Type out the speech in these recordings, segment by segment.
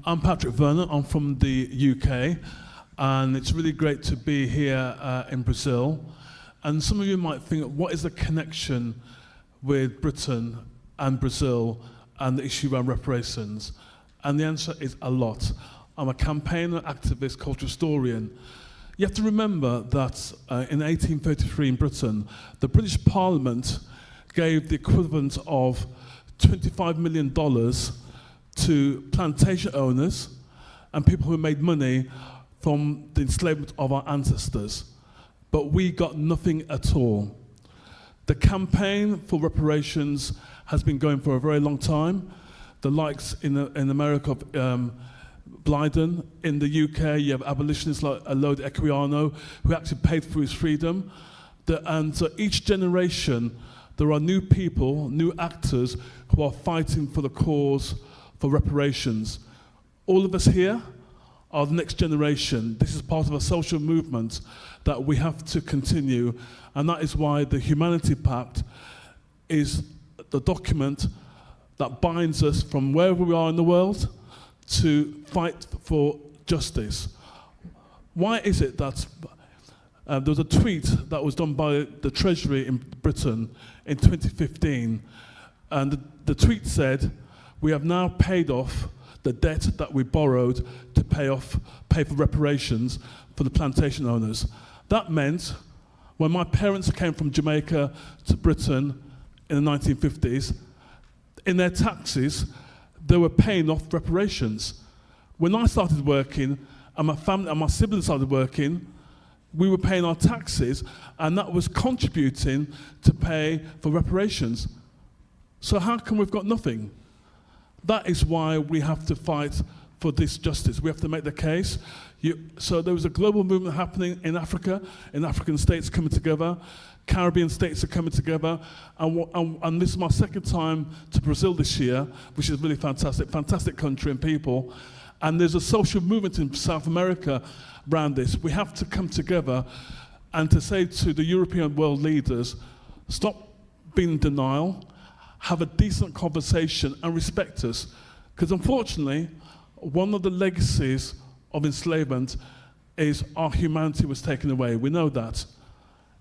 I'm Patrick Vernon. I'm from the UK, and it's really great to be here in Brazil. And some of you might think, what is the connection with Britain and Brazil and the issue around reparations? And the answer is a lot. I'm a campaigner, activist, cultural historian. You have to remember that in 1833 in Britain, the British Parliament gave the equivalent of $25 million to plantation owners and people who made money from the enslavement of our ancestors. But we got nothing at all. The campaign for reparations has been going for a very long time. The likes in America of Blyden. In the UK, you have abolitionists like Lord Equiano, who actually paid for his freedom. And so each generation, there are new people, new actors, who are fighting for the cause for reparations. All of us here are the next generation. This is part of a social movement that we have to continue, and that is why the Humanity Pact is the document that binds us from wherever we are in the world to fight for justice. Why is it that there was a tweet that was done by the Treasury in Britain in 2015, and the tweet said, "We have now paid off the debt that we borrowed to pay for reparations for the plantation owners." That meant when my parents came from Jamaica to Britain in the 1950s, in their taxes, they were paying off reparations. When I started working, and my family and my siblings started working, we were paying our taxes, and that was contributing to pay for reparations. So how come we've got nothing? That is why we have to fight for this justice. We have to make the case. So there was a global movement happening in Africa, in African states coming together. Caribbean states are coming together, and this is my second time to Brazil this year, which is really fantastic, fantastic country and people. And there's a social movement in South America around this. We have to come together and to say to the European world leaders, stop being in denial, have a decent conversation and respect us. Because unfortunately, one of the legacies of enslavement is our humanity was taken away. We know that.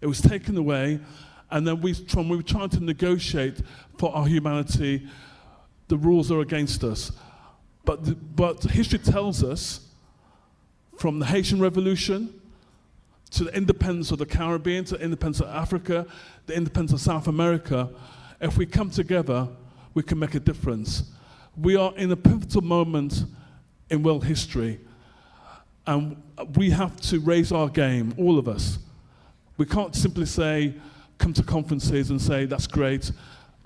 It was taken away, and then we were trying to negotiate for our humanity. The rules are against us. But history tells us, from the Haitian Revolution to the independence of the Caribbean, to the independence of Africa, the independence of South America, if we come together, we can make a difference. We are in a pivotal moment in world history, and we have to raise our game, all of us. We can't simply say, come to conferences and say, that's great,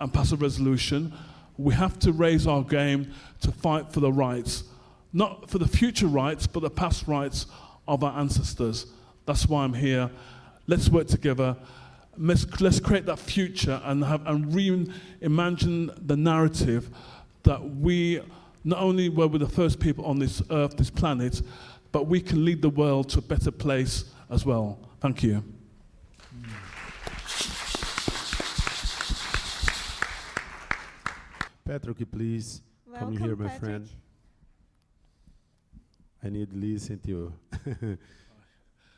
and pass a resolution. We have to raise our game to fight for the rights, not for the future rights, but the past rights of our ancestors. That's why I'm here. Let's work together. let's create that future and reimagine the narrative that we not only were we the first people on this earth, this planet, but we can lead the world to a better place as well. Thank you. Patrick, please come here, my friend. I need to listen to you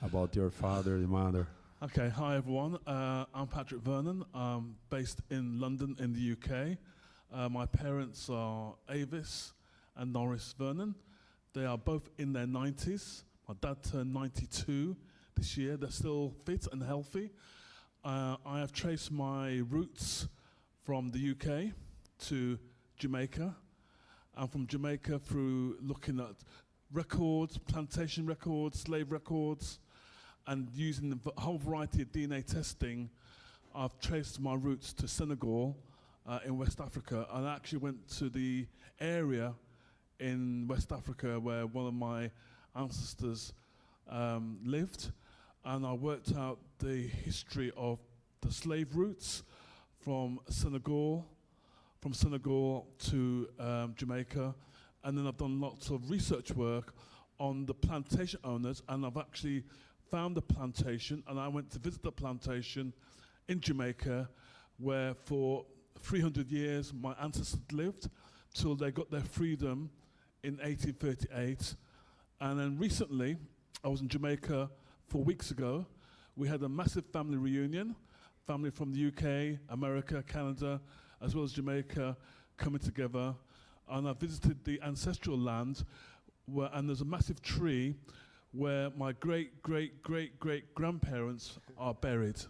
about your father and mother. Okay, hi everyone. I'm Patrick Vernon. I'm based in London in the UK. My parents are Avis and Norris Vernon. They are both in their 90s. My dad turned 92 this year. They're still fit and healthy. I have traced my roots from the UK to Jamaica, and from Jamaica through looking at records, plantation records, slave records, and using the whole variety of DNA testing, I've traced my roots to Senegal in West Africa, and I actually went to the area in West Africa where one of my ancestors lived, and I worked out the history of the slave routes from Senegal to Jamaica, and then I've done lots of research work on the plantation owners, and I've actually found the plantation, and I went to visit the plantation in Jamaica where for 300 years my ancestors lived till they got their freedom in 1838. And then recently, I was in Jamaica 4 weeks ago. We had a massive family reunion, family from the UK, America, Canada, as well as Jamaica coming together. And I visited the ancestral land, and there's a massive tree where my great-great-great-great-grandparents are buried.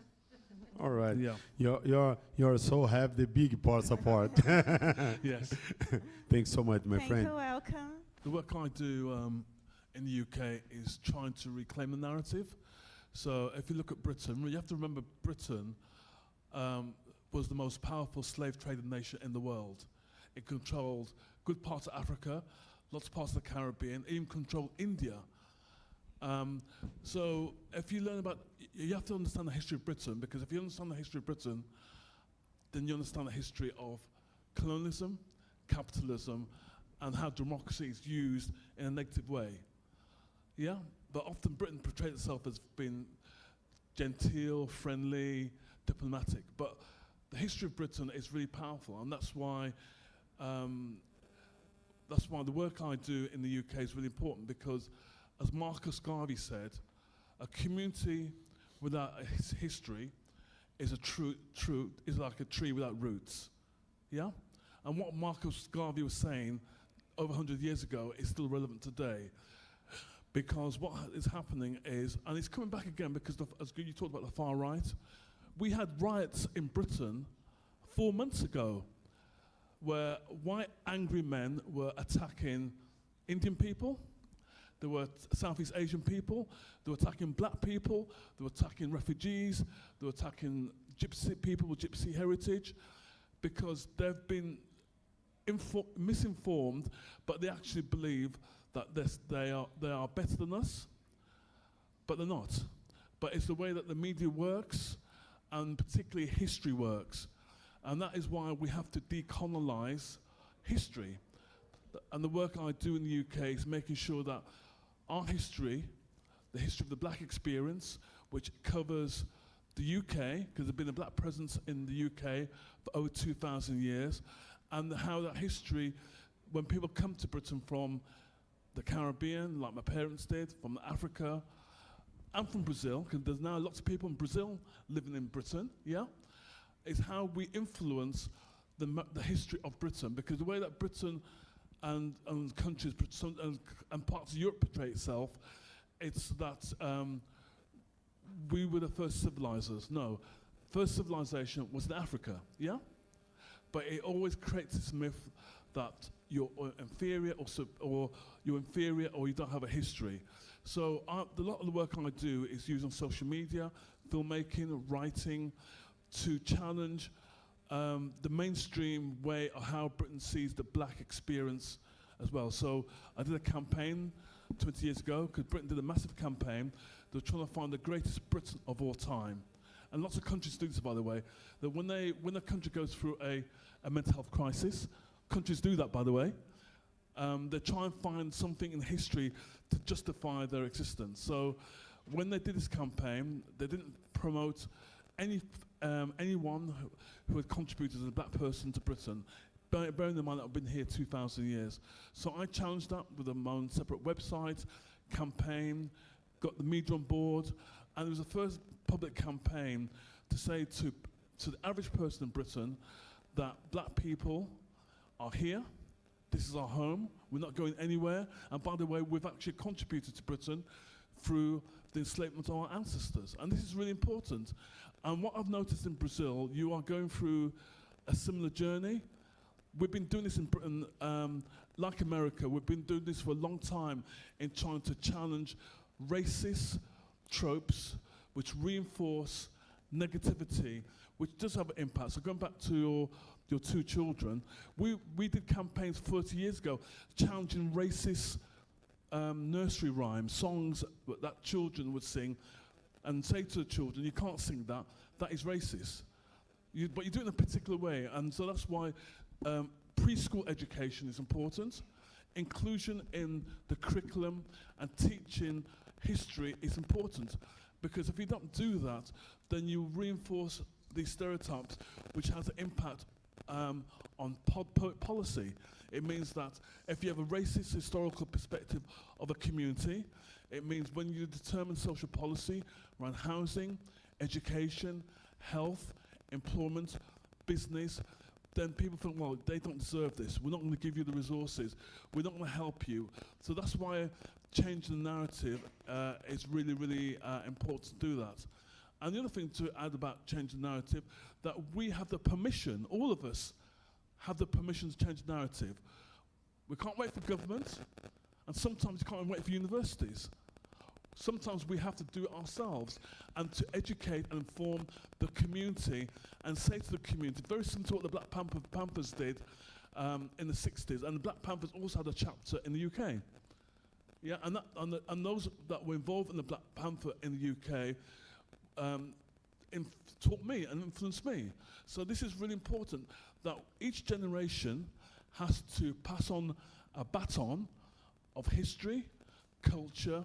All right. Yeah. You're so have the big part support. Yes. Thanks so much, my friend. You're welcome. The work I do in the UK is trying to reclaim the narrative. So if you look at Britain, you have to remember Britain was the most powerful slave trading nation in the world. It controlled good parts of Africa, lots of parts of the Caribbean, even controlled India. So if you learn about, you have to understand the history of Britain, because if you understand the history of Britain, then you understand the history of colonialism, capitalism, and how democracy is used in a negative way. Yeah? But often Britain portrayed itself as being genteel, friendly, diplomatic. But the history of Britain is really powerful, and that's why the work I do in the UK is really important, because as Marcus Garvey said, a community without a history is like a tree without roots. Yeah? And what Marcus Garvey was saying over 100 years ago is still relevant today. Because what is happening is, and it's coming back again because as you talked about the far right, we had riots in Britain 4 months ago where white angry men were attacking Indian people, they were Southeast Asian people, they were attacking black people, they were attacking refugees, they were attacking gypsy people with gypsy heritage, because they've been misinformed, but they actually believe that they are better than us, but they're not. But it's the way that the media works, and particularly history works. And that is why we have to decolonize history. And the work I do in the UK is making sure that our history, the history of the black experience, which covers the UK, because there's been a black presence in the UK for over 2,000 years, and how that history, when people come to Britain from the Caribbean, like my parents did, from Africa, and from Brazil, because there's now lots of people in Brazil living in Britain, yeah? Is how we influence the history of Britain, because the way that Britain and countries and parts of Europe portray itself, it's that we were the first civilizers. No, first civilization was in Africa, yeah? But it always creates this myth that you're inferior or you're inferior or you don't have a history. So a lot of the work I do is used on social media, filmmaking, writing, to challenge the mainstream way of how Britain sees the black experience as well. So I did a campaign 20 years ago, because Britain did a massive campaign. They were trying to find the greatest Briton of all time. and lots of countries do this, by the way, that when a country goes through a mental health crisis, countries do that, by the way, they try and find something in history to justify their existence. So when they did this campaign, they didn't promote anyone who had contributed as a black person to Britain, bearing in mind that I've been here 2,000 years. So I challenged that with my own separate website, campaign, got the media on board, and it was the first public campaign to say to the average person in Britain that black people are here, this is our home, we're not going anywhere, and by the way, we've actually contributed to Britain through the enslavement of our ancestors, and this is really important. And what I've noticed in Brazil, you are going through a similar journey. We've been doing this in Britain, like America, we've been doing this for a long time in trying to challenge racist tropes which reinforce negativity, which does have an impact. So going back to your two children, we did campaigns 30 years ago challenging racist nursery rhymes, songs that children would sing, and say to the children, you can't sing that, that is racist. But you do it in a particular way, and so that's why preschool education is important. Inclusion in the curriculum and teaching history is important, because if you don't do that, then you reinforce these stereotypes, which has an impact on public policy. It means that if you have a racist historical perspective of a community, it means when you determine social policy around housing, education, health, employment, business, then people think, well, they don't deserve this. We're not going to give you the resources. We're not going to help you. So that's why changing the narrative is really, really important to do that. And the other thing to add about changing the narrative, that we have the permission, all of us have the permission to change the narrative. We can't wait for government, and sometimes you can't wait for universities. Sometimes we have to do it ourselves, and to educate and inform the community and say to the community, very similar to what the Black Panthers did in the 60s, and the Black Panthers also had a chapter in the UK. Yeah, and those that were involved in the Black Panther in the UK taught me and influenced me. So this is really important, that each generation has to pass on a baton of history, culture,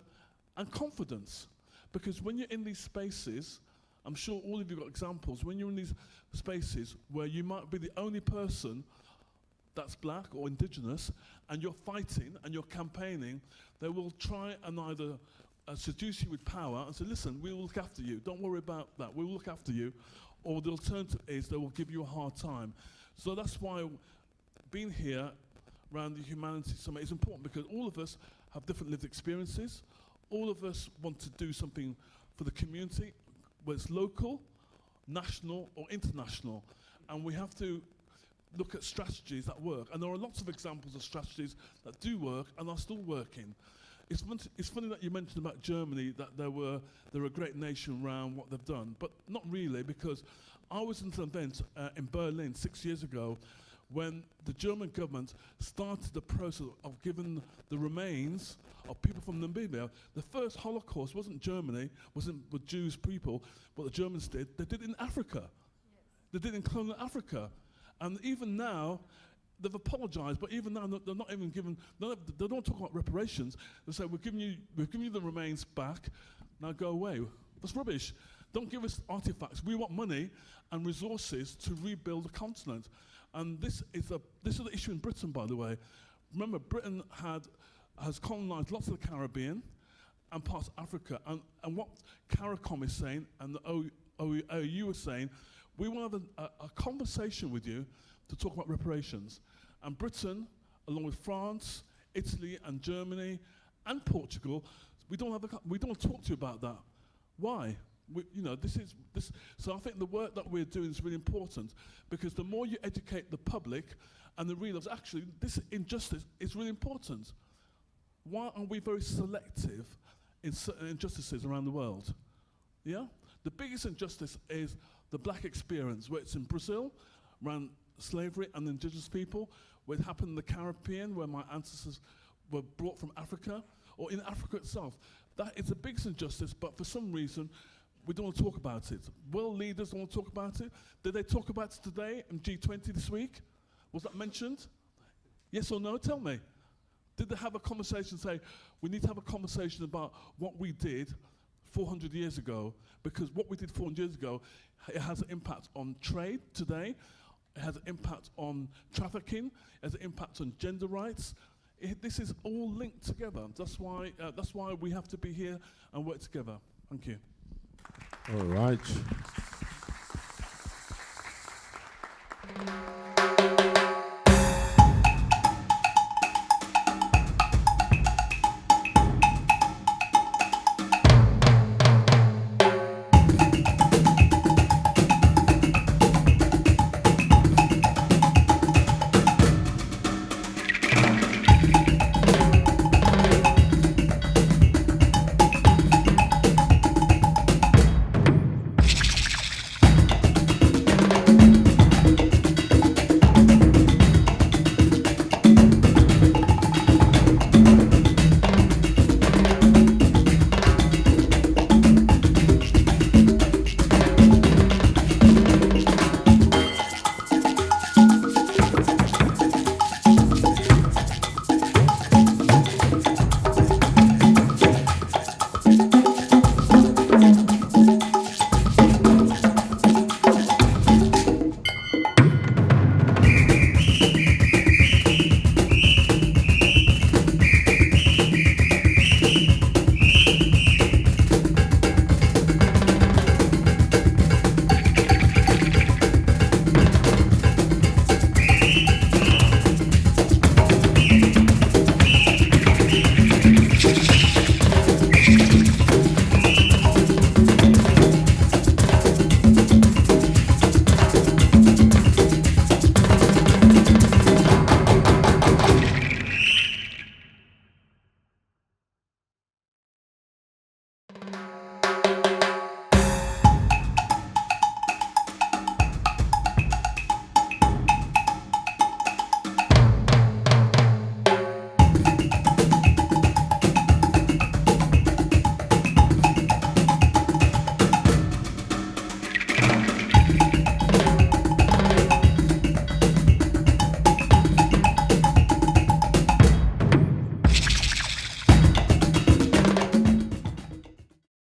and confidence. Because when you're in these spaces, I'm sure all of you got examples, when you're in these spaces where you might be the only person that's black or indigenous, and you're fighting and you're campaigning, they will try and either seduce you with power and say, listen, we will look after you, don't worry about that, we will look after you. Or the alternative is they will give you a hard time. So that's why being here around the Humanity Summit is important, because all of us have different lived experiences. All of us want to do something for the community, whether it's local, national, or international. And we have to look at strategies that work. And there are lots of examples of strategies that do work and are still working. It's funny that you mentioned about Germany, that they're a great nation around what they've done, but not really, because I was at an event in Berlin 6 years ago when the German government started the process of giving the remains of people from Namibia. The first Holocaust wasn't Germany, wasn't with Jewish people, what the Germans did. They did it in Africa. Yes. They did it in colonial Africa. And even now, they've apologized, but even now they're not even given, they don't talk about reparations. They say, we've given you the remains back, now go away. That's rubbish. Don't give us artifacts. We want money and resources to rebuild the continent. And this is the issue in Britain, by the way. Remember, Britain has colonized lots of the Caribbean and parts of Africa. And what CARICOM is saying, and the OEU is saying, we want to have a conversation with you to talk about reparations. And Britain, along with France, Italy, and Germany, and Portugal, we don't want to talk to you about that. Why? So I think the work that we're doing is really important, because the more you educate the public and they realize actually this injustice is really important. Why are we very selective in certain injustices around the world? Yeah? The biggest injustice is the black experience, where it's in Brazil, around slavery and indigenous people, where it happened in the Caribbean, where my ancestors were brought from Africa, or in Africa itself. That is the biggest injustice, but for some reason, we don't want to talk about it. World leaders don't want to talk about it. Did they talk about it today in G20 this week? Was that mentioned? Yes or no? Tell me. Did they have a conversation, say, we need to have a conversation about what we did 400 years ago, because what we did 400 years ago, it has an impact on trade today, it has an impact on trafficking, it has an impact on gender rights. This is all linked together. That's why we have to be here and work together. Thank you. All right.